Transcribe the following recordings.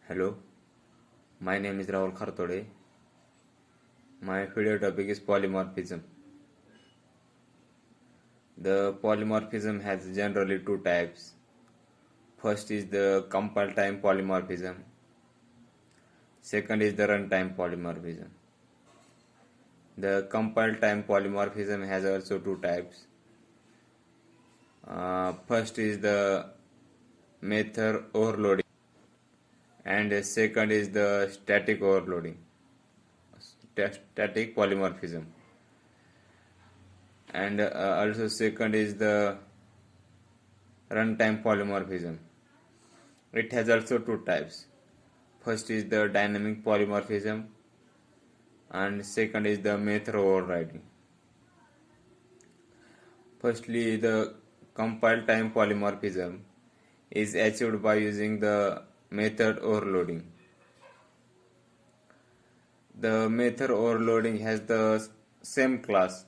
Hello, my name is Rahul Khartode. My video topic is polymorphism. The polymorphism has generally two types. First is the compile time polymorphism. Second is the runtime polymorphism. The compile time polymorphism has also two types. First is the method overloading, and second is the static overloading, static polymorphism. And also second is the runtime polymorphism. It has also two types. First is the dynamic polymorphism and second is the method overriding. Firstly, the compile time polymorphism is achieved by using the method overloading. The method overloading has the same class.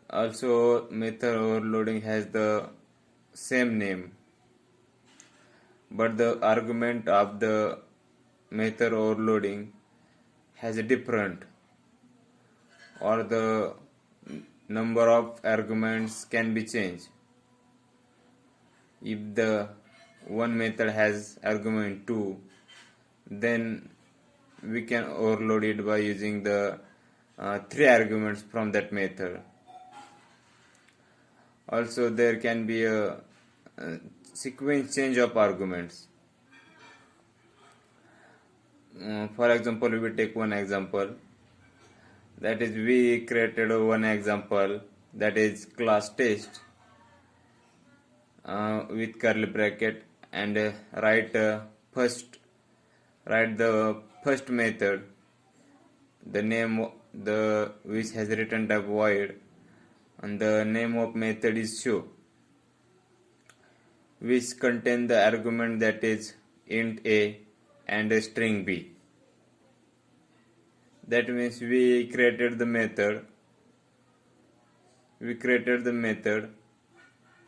Also, method overloading has the same name, but the argument of the method overloading has a different, or the number of arguments can be changed. If the one method has argument 2, then we can overload it by using the 3 arguments from that method. Also, there can be a sequence change of arguments. For example, we take one example. That is, we created one example that is class test with curly bracket and write the first method, the name which has written type void, and the name of method is show, which contain the argument that is int a and a string b. That means we created the method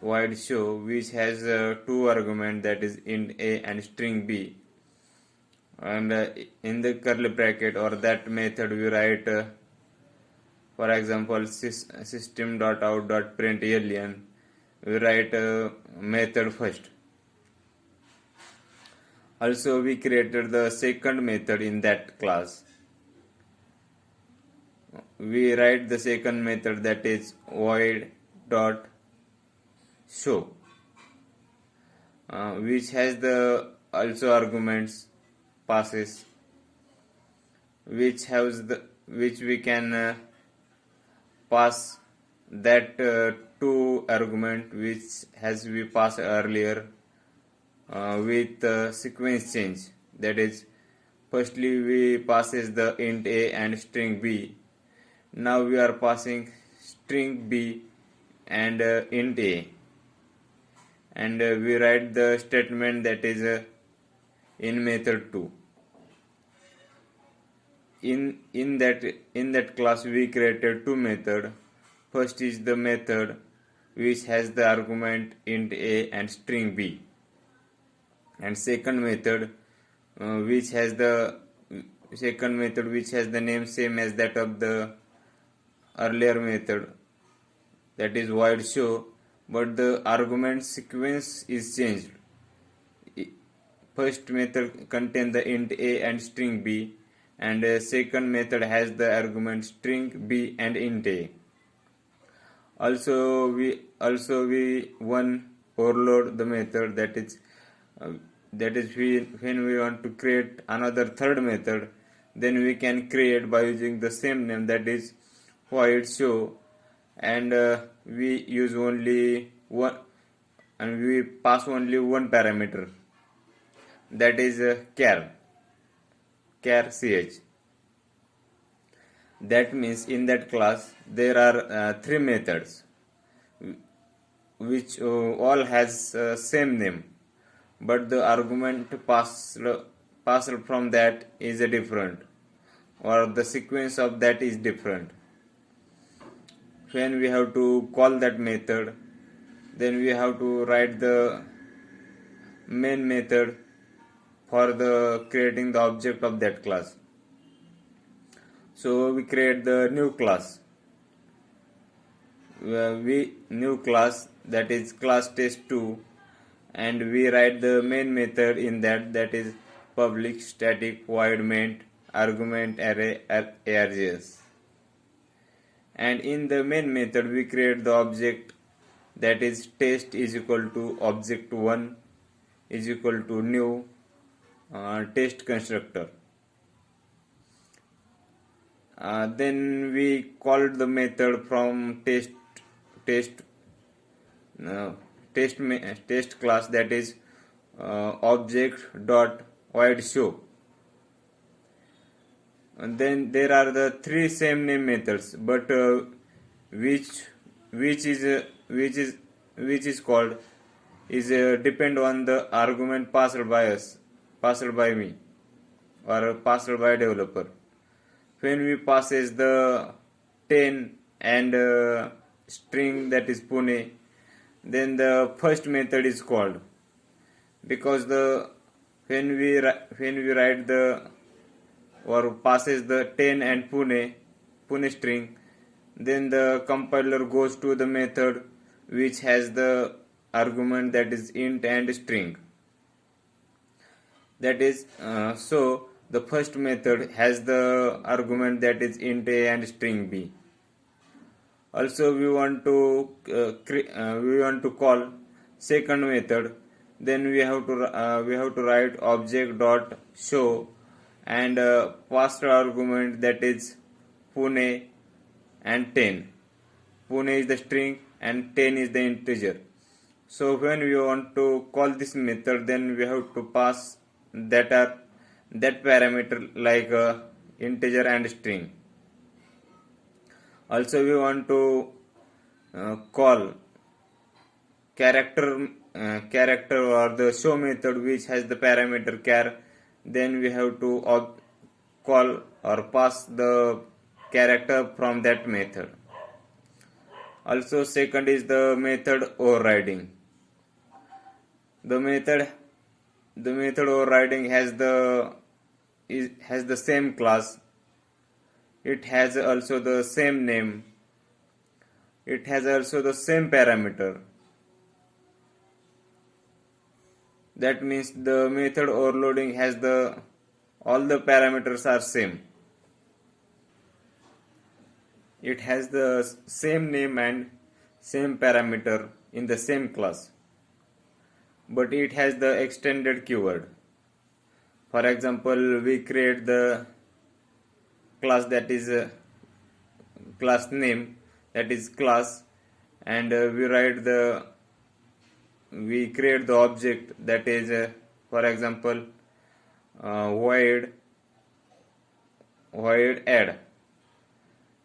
void show, which has two arguments, that is int a and string b, and in the curly bracket or that method we write for example system.out.println, we write method first. Also, we created the second method in that class. We write the second method, that is void dot show, which has the also arguments passes, which we can pass that two argument which has we passed earlier with sequence change. That is, firstly we passes the int a and string b. Now we are passing string b and int a, and we write the statement that is in method 2. In that class we created two methods. First is the method which has the argument int a and string b, and second method which has the name same as that of the earlier method, that is void show, but the argument sequence is changed. First method contains the int a and string b, and second method has the argument string b and int a. Also we one overload the method, that is when we want to create another third method, then we can create by using the same name, that is void show, and we use only one, and we pass only one parameter, that is char ch. That means in that class there are three methods which all has same name, but the argument passed from that is different, or the sequence of that is different. When we have to call that method, then we have to write the main method for the creating the object of that class. So we create the new class. We new class, that is class test2, and we write the main method in that is public static void main argument array args. And in the main method we create the object, that is test is equal to object1 is equal to new test constructor. Then we called the method from test class, that is object dot void show. And then there are the three same name methods, but which is called is depend on the argument passed by me or passed by developer. When we passes the 10 and string, that is Pune, then the first method is called, because when we write the or passes the 10 and Pune string, then the compiler goes to the method which has the argument, that is int and string. That is so the first method has the argument, that is int a and string b. Also we want to call second method, then we have to write object dot show and pass the argument, that is Pune and 10. Pune is the string and 10 is the integer. So when we want to call this method, then we have to pass that parameter like integer and string. Also we want to call character or the show method which has the parameter char, then we have to call or pass the character from that method. Also second is the method overriding. The method overriding has the same class. It has also the same name. It has also the same parameter. That means the method overloading has all the parameters are same. It has the same name and same parameter in the same class, but it has the extended keyword. For example, we create the class, that is class name, that is class, and we create the object, that is for example void add,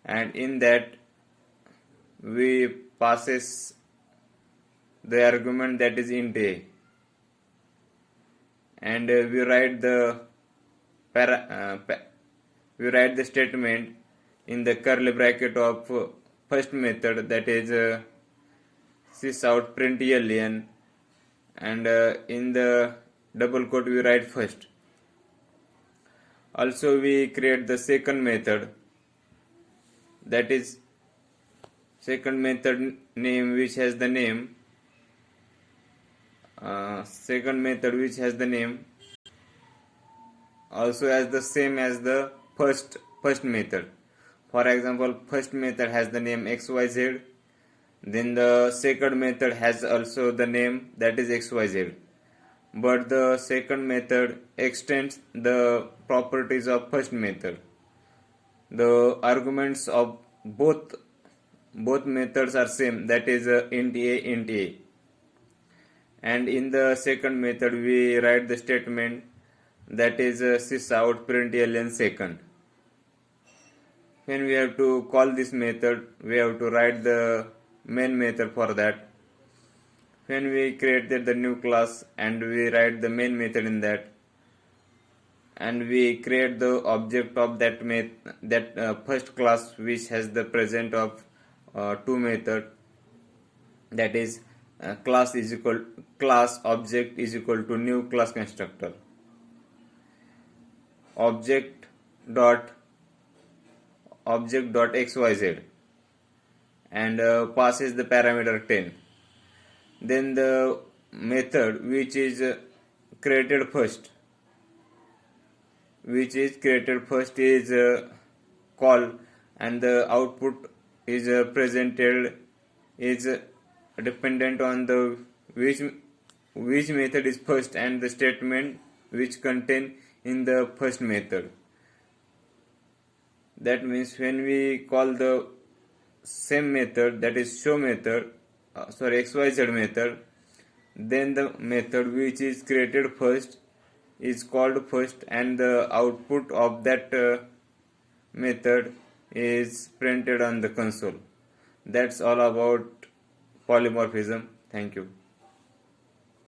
and in that we passes the argument, that is int a, and we write the statement in the curly bracket of first method, that is sysout println, and in the double quote we write first. Also we create the second method, that is second method name which has the name also as the same as the first method. For example, first method has the name xyz, then the second method has also the name, that is xyz, but the second method extends the properties of first method. The arguments of both methods are same, that is int a, and in the second method we write the statement, that is sysout println second. When we have to call this method, we have to write the main method for that. When we created the new class and we write the main method in that, and we create the object of that first class which has the present of two method, that is class object is equal to new class constructor. object dot xyz and passes the parameter 10. Then the method which is created first is called, and the output is presented is dependent on the which method is first and the statement which contain in the first method. That means when we call the same method, that is show method, xyz method, then the method which is created first is called first, and the output of that method is printed on the console. That's all about polymorphism. Thank you.